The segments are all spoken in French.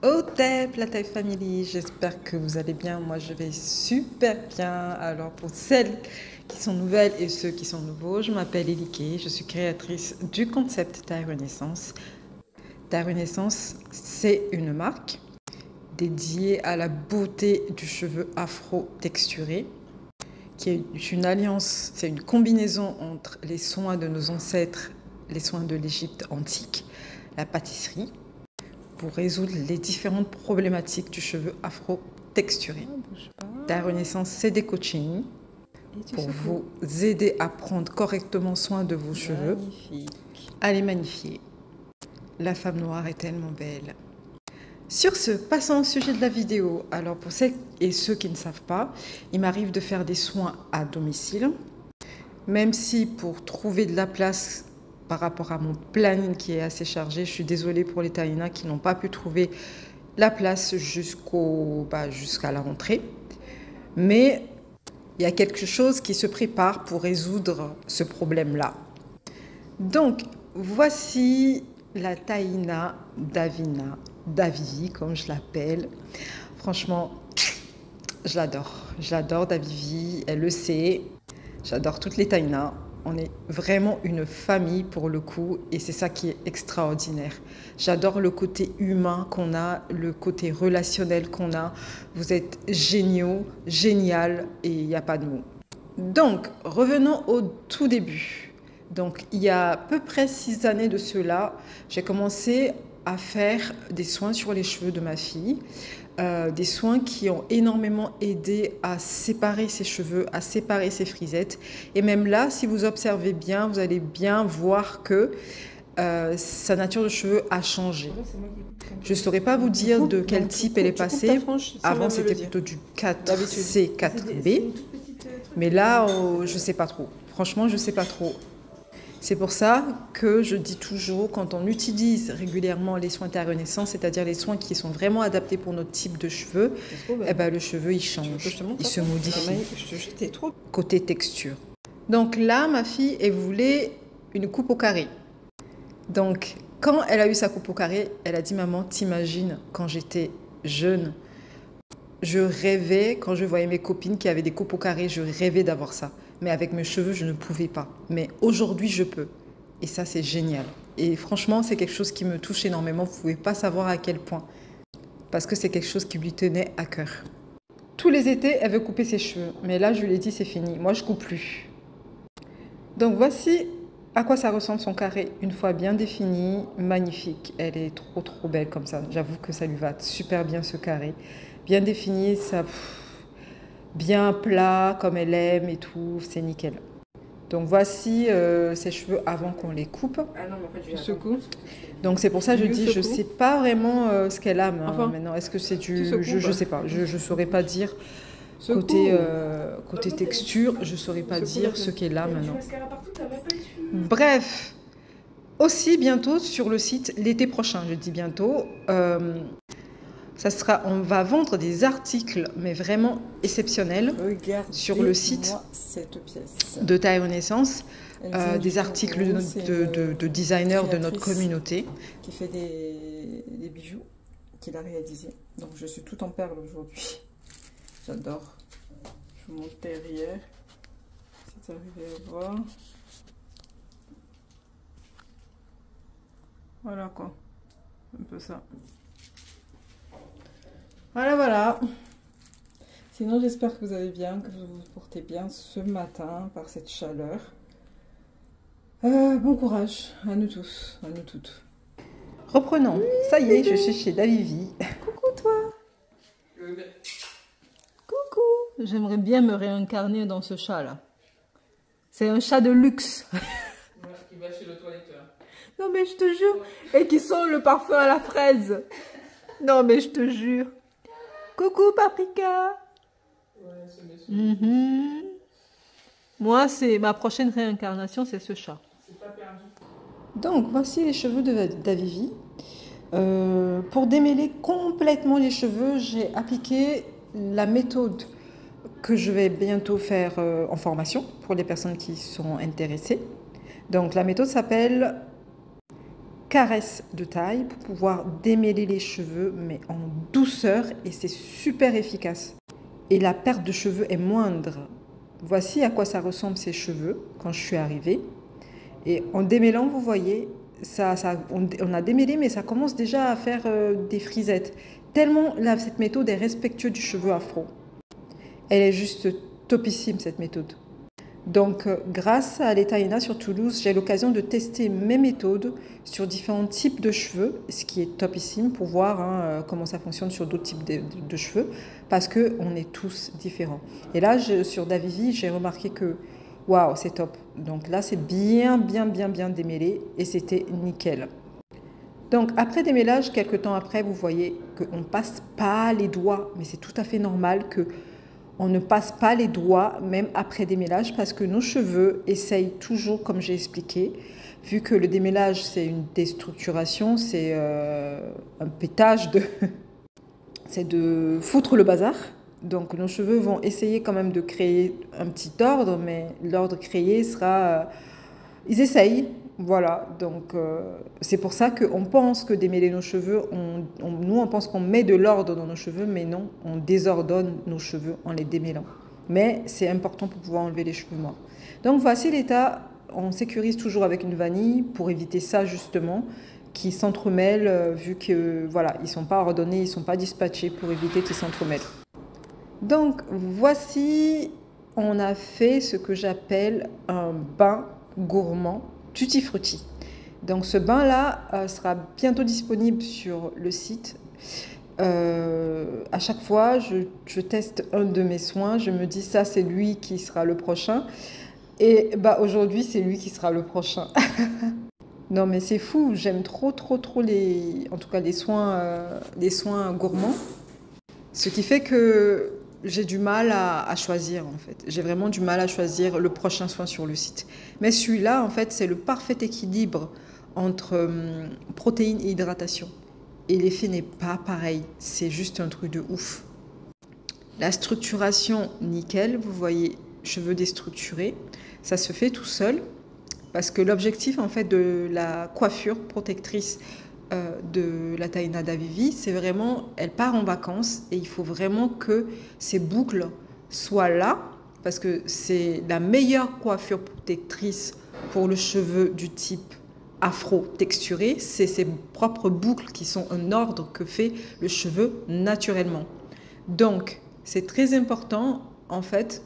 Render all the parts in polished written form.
Otep, la Taille Family, j'espère que vous allez bien. Moi, je vais super bien. Alors, pour celles qui sont nouvelles et ceux qui sont nouveaux, je m'appelle Elike, je suis créatrice du concept Taille Renaissance. Taille Renaissance, c'est une marque dédiée à la beauté du cheveu afro texturé, qui est une alliance, c'est une combinaison entre les soins de nos ancêtres, les soins de l'Égypte antique, la pâtisserie, pour résoudre les différentes problématiques du cheveu afro-texturé. Taille Renaissance, c'est des coachings pour vous aider à prendre correctement soin de vos cheveux, à les magnifier. La femme noire est tellement belle. Sur ce, passons au sujet de la vidéo. Alors pour celles et ceux qui ne savent pas, il m'arrive de faire des soins à domicile, même si pour trouver de la place par rapport à mon planning qui est assez chargé, je suis désolée pour les Tahina qui n'ont pas pu trouver la place jusqu'à la rentrée. Mais il y a quelque chose qui se prépare pour résoudre ce problème-là. Donc, voici la Tahina Davina, Davivi comme je l'appelle. Franchement, je l'adore. J'adore Davivi, elle le sait. J'adore toutes les Tahina. On est vraiment une famille pour le coup et c'est ça qui est extraordinaire. J'adore le côté humain qu'on a, le côté relationnel qu'on a. Vous êtes géniaux, génial et il n'y a pas de mots. Donc, revenons au tout début. Donc, il y a à peu près 6 années de cela, j'ai commencé à faire des soins sur les cheveux de ma fille. Des soins qui ont énormément aidé à séparer ses cheveux, à séparer ses frisettes. Et même là, si vous observez bien, vous allez bien voir que sa nature de cheveux a changé. Je ne saurais pas vous dire de quel type elle est passée. Avant, c'était plutôt du 4C, 4B. Mais là, je ne sais pas trop. Franchement, je ne sais pas trop. C'est pour ça que je dis toujours, quand on utilise régulièrement les soins Taille Renaissance, c'est-à-dire les soins qui sont vraiment adaptés pour notre type de cheveux, eh ben, le cheveu il change, il se modifie. Côté texture. Donc là, ma fille, elle voulait une coupe au carré. Donc, quand elle a eu sa coupe au carré, elle a dit « Maman, t'imagines, quand j'étais jeune, je rêvais, quand je voyais mes copines qui avaient des coupes au carré, je rêvais d'avoir ça. Mais avec mes cheveux, je ne pouvais pas. Mais aujourd'hui, je peux. Et ça, c'est génial. Et franchement, c'est quelque chose qui me touche énormément. Vous ne pouvez pas savoir à quel point. Parce que c'est quelque chose qui lui tenait à cœur. Tous les étés, elle veut couper ses cheveux. Mais là, je lui ai dit, c'est fini. Moi, je ne coupe plus. Donc, voici à quoi ça ressemble son carré. Une fois bien défini, magnifique. Elle est trop, trop belle comme ça. J'avoue que ça lui va super bien, ce carré. Bien défini, ça... bien plat comme elle aime et tout, c'est nickel. Donc voici ses cheveux avant qu'on les coupe. Ah non, mais en fait, je secoue. Donc c'est pour ça que je dis, je sais pas vraiment ce qu'elle a maintenant. Est-ce que c'est du... Je sais pas, je saurais pas dire. Côté texture, je saurais pas dire ce qu'elle a maintenant. Bref, aussi bientôt sur le site, l'été prochain, je dis bientôt, on va vendre des articles, mais vraiment exceptionnels, sur le site de Taille Renaissance, des articles de designers de notre communauté. Qui fait des bijoux qu'il a réalisés. Donc je suis tout en perles aujourd'hui. J'adore. Je vous montre derrière, si tu arrives à voir. Voilà quoi, un peu ça. Voilà, voilà. Sinon, j'espère que vous allez bien, que vous vous portez bien ce matin par cette chaleur. Bon courage à nous tous, à nous toutes. Reprenons. Oui, ça y est, je suis chez Davivi. Coucou toi. Coucou. J'aimerais bien me réincarner dans ce chat là. C'est un chat de luxe. Qui va chez le toiletteur. Non mais je te jure. Et qui sent le parfum à la fraise. Non mais je te jure. Coucou Paprika. Ouais, Moi, c'est ma prochaine réincarnation, c'est ce chat. C'est pas perdu. Donc, voici les cheveux de Davivi. Pour démêler complètement les cheveux, j'ai appliqué la méthode que je vais bientôt faire en formation pour les personnes qui seront intéressées. Donc, la méthode s'appelle caresse de taille pour pouvoir démêler les cheveux, mais en douceur, et c'est super efficace. Et la perte de cheveux est moindre. Voici à quoi ça ressemble ces cheveux quand je suis arrivée. Et en démêlant, vous voyez, on a démêlé, mais ça commence déjà à faire des frisettes. Tellement là, cette méthode est respectueuse du cheveu afro. Elle est juste topissime, cette méthode. Donc, grâce à l'Etaïna sur Toulouse, j'ai l'occasion de tester mes méthodes sur différents types de cheveux, ce qui est topissime pour voir comment ça fonctionne sur d'autres types de cheveux, parce qu'on est tous différents. Et là, sur Davivi, j'ai remarqué que, waouh, c'est top. Donc là, c'est bien démêlé et c'était nickel. Donc, après démêlage, quelques temps après, vous voyez qu'on ne passe pas les doigts, mais c'est tout à fait normal que on ne passe pas les doigts, même après démêlage, parce que nos cheveux essayent toujours, comme j'ai expliqué, vu que le démêlage, c'est une déstructuration, c'est un pétage c'est de foutre le bazar. Donc, nos cheveux vont essayer quand même de créer un petit ordre, mais l'ordre créé sera... ils essayent, voilà. Donc, c'est pour ça qu'on pense que démêler nos cheveux, nous, on pense qu'on met de l'ordre dans nos cheveux, mais non, on désordonne nos cheveux en les démêlant. Mais c'est important pour pouvoir enlever les cheveux morts. Donc, voici l'état. On sécurise toujours avec une vanille pour éviter ça, justement, qui s'entremêlent, vu que, voilà, ils ne sont pas ordonnés, ils ne sont pas dispatchés pour éviter qu'ils s'entremêlent. Donc, voici, on a fait ce que j'appelle un bain gourmand tutti frutti. Donc ce bain là sera bientôt disponible sur le site. À chaque fois je teste un de mes soins, je me dis ça c'est lui qui sera le prochain, et bah aujourd'hui c'est lui qui sera le prochain. Non mais c'est fou, j'aime trop en tout cas les soins gourmands, ce qui fait que j'ai du mal à choisir en fait. J'ai vraiment du mal à choisir le prochain soin sur le site. Mais celui-là, en fait, c'est le parfait équilibre entre protéines et hydratation. Et l'effet n'est pas pareil. C'est juste un truc de ouf. La structuration, nickel. Vous voyez, cheveux déstructurés. Ça se fait tout seul. Parce que l'objectif, en fait, de la coiffure protectrice de l'Etaïna Davivi, c'est vraiment, elle part en vacances et il faut vraiment que ses boucles soient là, parce que c'est la meilleure coiffure protectrice pour le cheveu du type afro texturé, c'est ses propres boucles qui sont un ordre que fait le cheveu naturellement. Donc, c'est très important, en fait,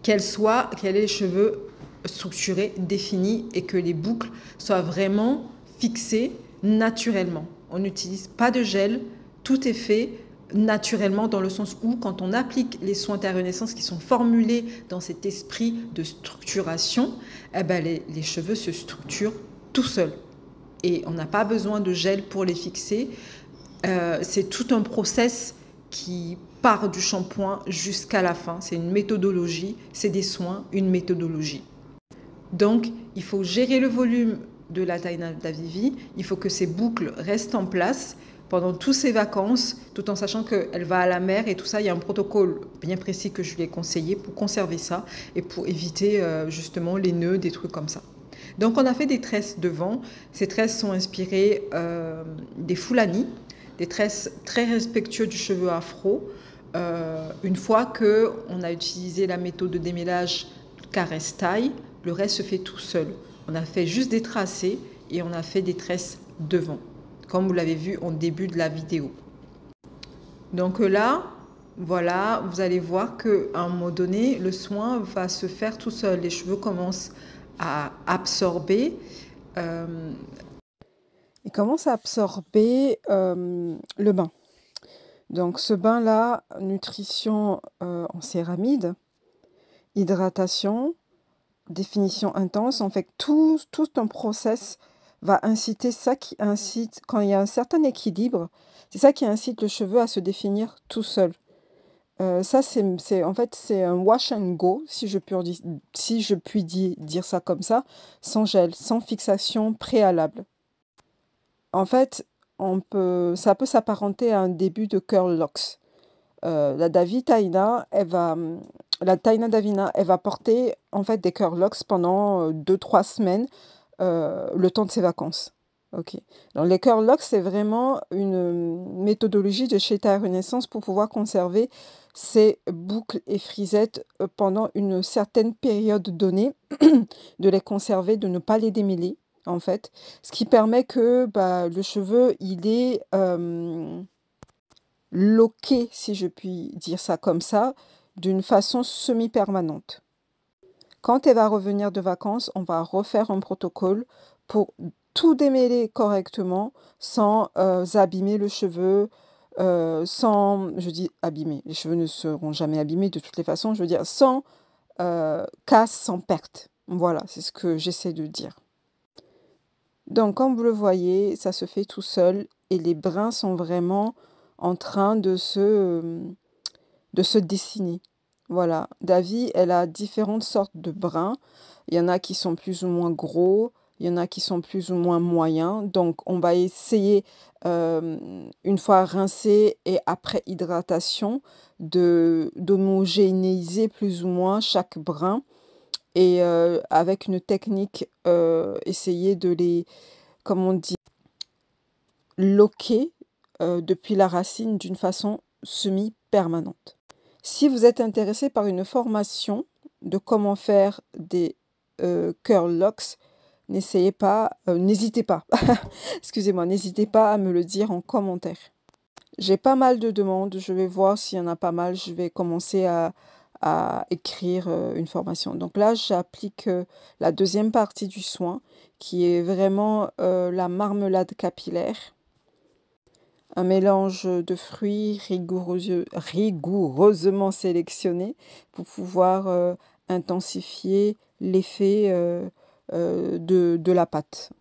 qu'elle ait les cheveux structurés, définis, et que les boucles soient vraiment fixées naturellement. On n'utilise pas de gel, tout est fait naturellement dans le sens où quand on applique les soins Terre Renaissance qui sont formulés dans cet esprit de structuration, eh ben les cheveux se structurent tout seuls. Et on n'a pas besoin de gel pour les fixer. C'est tout un process qui part du shampoing jusqu'à la fin. C'est une méthodologie, c'est des soins, une méthodologie. Donc, il faut gérer le volume de l'Etaïna Davivi, il faut que ces boucles restent en place pendant toutes ses vacances, tout en sachant qu'elle va à la mer et tout ça. Il y a un protocole bien précis que je lui ai conseillé pour conserver ça et pour éviter justement les nœuds, des trucs comme ça. Donc, on a fait des tresses devant. Ces tresses sont inspirées des Fulani, des tresses très respectueuses du cheveu afro. Une fois qu'on a utilisé la méthode de démêlage caresse-taille, le reste se fait tout seul. On a fait juste des tracés et on a fait des tresses devant, comme vous l'avez vu en début de la vidéo. Donc là, voilà, vous allez voir qu'à un moment donné, le soin va se faire tout seul. Les cheveux commencent à absorber. Ils commencent à absorber le bain. Donc ce bain-là, nutrition en céramide, hydratation, définition intense, en fait tout un process va inciter ça qui incite, quand il y a un certain équilibre, c'est ça qui incite le cheveu à se définir tout seul. Ça en fait c'est un wash and go, si je puis dire ça comme ça, sans gel, sans fixation préalable. En fait, ça peut s'apparenter à un début de curl locks. La Taïna Davina, elle va porter en fait des curl locks pendant 2-3 semaines, le temps de ses vacances. Ok. Donc, les curl locks, c'est vraiment une méthodologie de chez Taille Renaissance pour pouvoir conserver ces boucles et frisettes pendant une certaine période donnée, de les conserver, de ne pas les démêler, en fait. Ce qui permet que bah, le cheveu, il est loqué, si je puis dire ça comme ça, d'une façon semi-permanente. Quand elle va revenir de vacances, on va refaire un protocole pour tout démêler correctement sans abîmer le cheveu, sans, je dis abîmer, les cheveux ne seront jamais abîmés de toutes les façons, je veux dire sans casse, sans perte. Voilà, c'est ce que j'essaie de dire. Donc, comme vous le voyez, ça se fait tout seul et les brins sont vraiment en train de se dessiner. Voilà, Davy, elle a différentes sortes de brins. Il y en a qui sont plus ou moins gros, il y en a qui sont plus ou moins moyens. Donc, on va essayer, une fois rincé et après hydratation, d'homogénéiser plus ou moins chaque brin. Et avec une technique, essayer de les, comme on dit, loquer depuis la racine d'une façon semi-permanente. Si vous êtes intéressé par une formation de comment faire des curl locks, n'hésitez pas, excusez-moi, n'hésitez pas à me le dire en commentaire. J'ai pas mal de demandes, je vais voir s'il y en a pas mal, je vais commencer à écrire une formation. Donc là, j'applique la deuxième partie du soin, qui est vraiment la marmelade capillaire. Un mélange de fruits rigoureusement sélectionnés pour pouvoir intensifier l'effet de la pâte.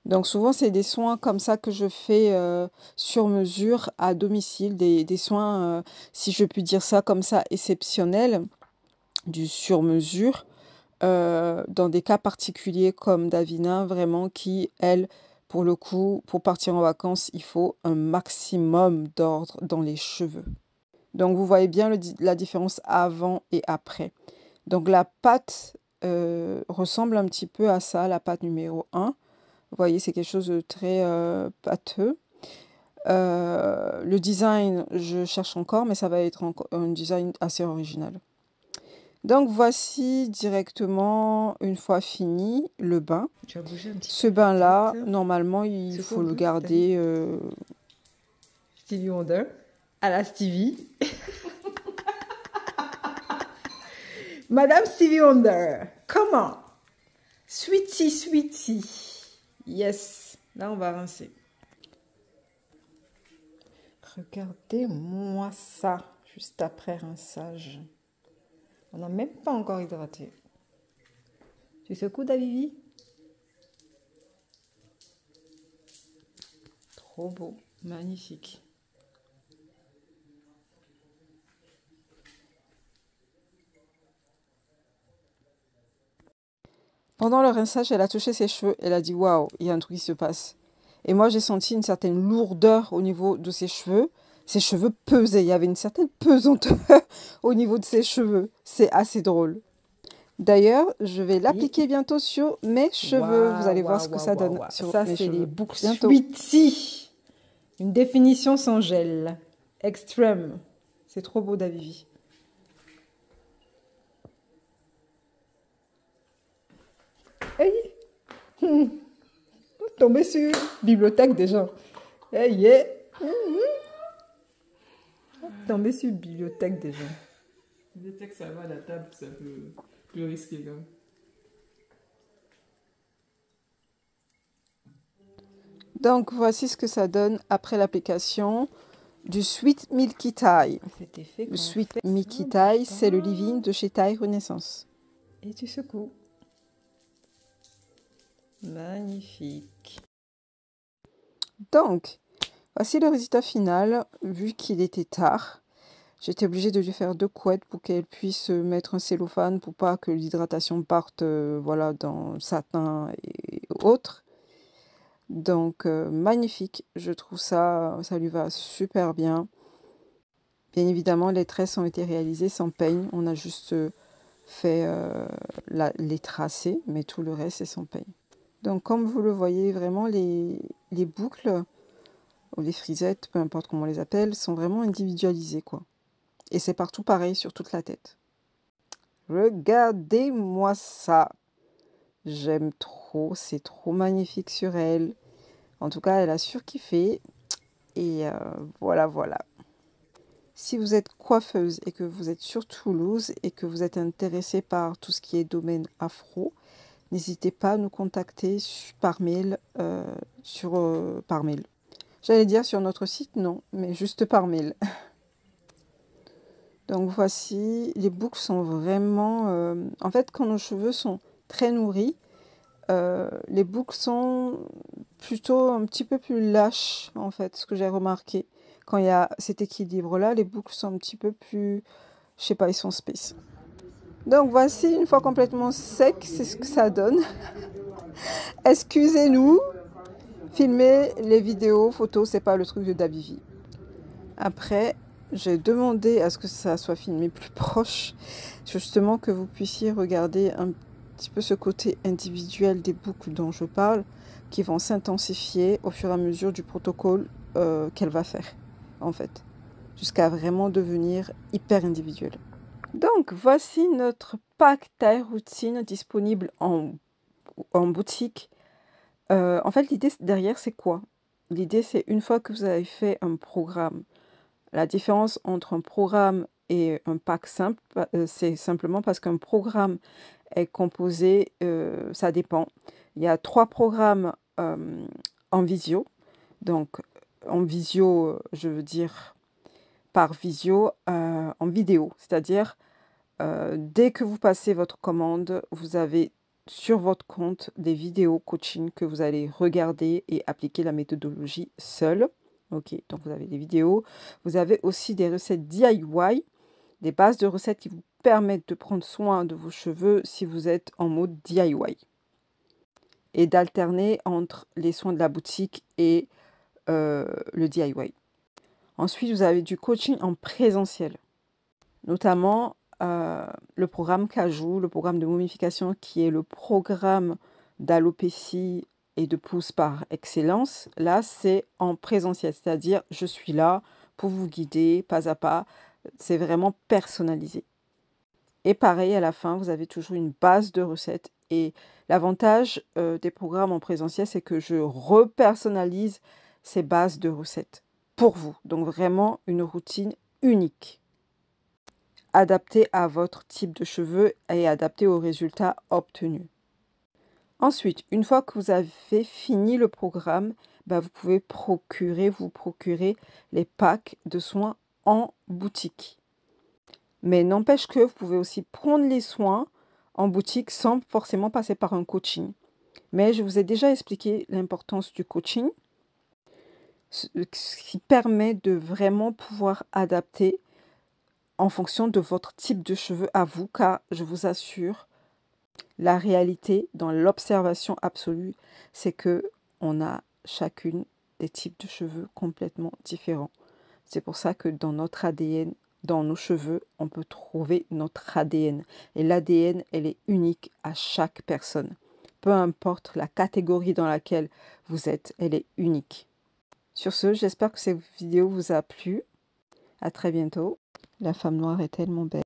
Donc souvent, c'est des soins comme ça que je fais sur mesure à domicile, des soins, si je puis dire ça comme ça, exceptionnels, du sur mesure, dans des cas particuliers comme Davina, vraiment qui, elle, pour le coup, pour partir en vacances, il faut un maximum d'ordre dans les cheveux. Donc, vous voyez bien la différence avant et après. Donc, la pâte ressemble un petit peu à ça, la pâte numéro 1. Vous voyez, c'est quelque chose de très pâteux. Le design, je cherche encore, mais ça va être un design assez original. Donc, voici directement, une fois fini, le bain. Tu as bougé un petit Ce peu. bain-là, normalement, il faut le garder... Stevie Wonder, à la Stevie. Madame Stevie Wonder, comment? Sweetie, sweetie. Yes. Là, on va rincer. Regardez-moi ça, juste après rinçage. On n'a même pas encore hydraté. Tu secoues, Davivi? Trop beau, magnifique. Pendant le rinçage, elle a touché ses cheveux. Elle a dit, waouh, il y a un truc qui se passe. Et moi, j'ai senti une certaine lourdeur au niveau de ses cheveux. Ses cheveux pesaient. Il y avait une certaine pesanteur au niveau de ses cheveux. C'est assez drôle. D'ailleurs, je vais l'appliquer bientôt sur mes cheveux. Vous allez voir ce que ça donne sur ça, mes c'est cheveux. les boucles Bientôt. Sweetie. Une définition sans gel. Extrême. C'est trop beau, Davivi. Hey. Tombé sur bibliothèque déjà. Hey, yeah. Tombé sur bibliothèque déjà. Bibliothèque, ça va, la table, c'est un peu plus risqué quand même. Donc, voici ce que ça donne après l'application du Sweet Milky Tie. Le Sweet Milky Tie, c'est le leave-in de chez Taille Renaissance. Et tu secoues. Magnifique. Donc, voici le résultat final. Vu qu'il était tard, j'étais obligée de lui faire 2 couettes pour qu'elle puisse mettre un cellophane pour pas que l'hydratation parte voilà, dans le satin et autres. Donc, magnifique. Je trouve ça lui va super bien. Bien évidemment, les tresses ont été réalisées sans peigne. On a juste fait les tracés, mais tout le reste, c'est sans peigne. Donc comme vous le voyez, vraiment les boucles, ou les frisettes, peu importe comment on les appelle, sont vraiment individualisées, quoi. Et c'est partout pareil sur toute la tête. Regardez-moi ça. J'aime trop, c'est trop magnifique sur elle. En tout cas, elle a surkiffé. Et voilà, voilà. Si vous êtes coiffeuse et que vous êtes sur Toulouse et que vous êtes intéressé par tout ce qui est domaine afro, n'hésitez pas à nous contacter par mail. Par mail. J'allais dire sur notre site, non, mais juste par mail. Donc voici, les boucles sont vraiment... en fait, quand nos cheveux sont très nourris, les boucles sont plutôt un petit peu plus lâches, en fait, ce que j'ai remarqué. Quand il y a cet équilibre-là, les boucles sont un petit peu plus... Je sais pas, ils sont space. Donc voici, une fois complètement sec, c'est ce que ça donne. Excusez-nous, filmer les vidéos, photos, c'est pas le truc de Dabivi. Après, j'ai demandé à ce que ça soit filmé plus proche, justement que vous puissiez regarder un petit peu ce côté individuel des boucles dont je parle, qui vont s'intensifier au fur et à mesure du protocole qu'elle va faire, en fait, jusqu'à vraiment devenir hyper individuel. Donc, voici notre pack taille routine disponible en boutique. En fait, l'idée derrière, c'est quoi? L'idée, c'est une fois que vous avez fait un programme, la différence entre un programme et un pack simple, c'est simplement parce qu'un programme est composé, ça dépend. Il y a 3 programmes en visio. Donc, en visio, je veux dire par visio, en vidéo. C'est-à-dire, dès que vous passez votre commande, vous avez sur votre compte des vidéos coaching que vous allez regarder et appliquer la méthodologie seule. Ok, donc vous avez des vidéos. Vous avez aussi des recettes DIY, des bases de recettes qui vous permettent de prendre soin de vos cheveux si vous êtes en mode DIY. Et d'alterner entre les soins de la boutique et le DIY. Ensuite, vous avez du coaching en présentiel, notamment le programme Cajou, le programme de momification qui est le programme d'alopécie et de pousse par excellence. Là, c'est en présentiel, c'est-à-dire je suis là pour vous guider pas à pas. C'est vraiment personnalisé. Et pareil, à la fin, vous avez toujours une base de recettes. Et l'avantage des programmes en présentiel, c'est que je repersonnalise ces bases de recettes pour vous. Donc vraiment une routine unique, adaptée à votre type de cheveux et adaptée aux résultats obtenus. Ensuite, une fois que vous avez fini le programme, vous pouvez vous procurer les packs de soins en boutique. Mais n'empêche que vous pouvez aussi prendre les soins en boutique sans forcément passer par un coaching. Mais je vous ai déjà expliqué l'importance du coaching, ce qui permet de vraiment pouvoir adapter en fonction de votre type de cheveux à vous, car je vous assure, la réalité dans l'observation absolue, c'est que on a chacune des types de cheveux complètement différents. C'est pour ça que dans notre ADN, dans nos cheveux, on peut trouver notre ADN. Et l'ADN, elle est unique à chaque personne. Peu importe la catégorie dans laquelle vous êtes, elle est unique. Sur ce, j'espère que cette vidéo vous a plu. À très bientôt. La femme noire est tellement belle.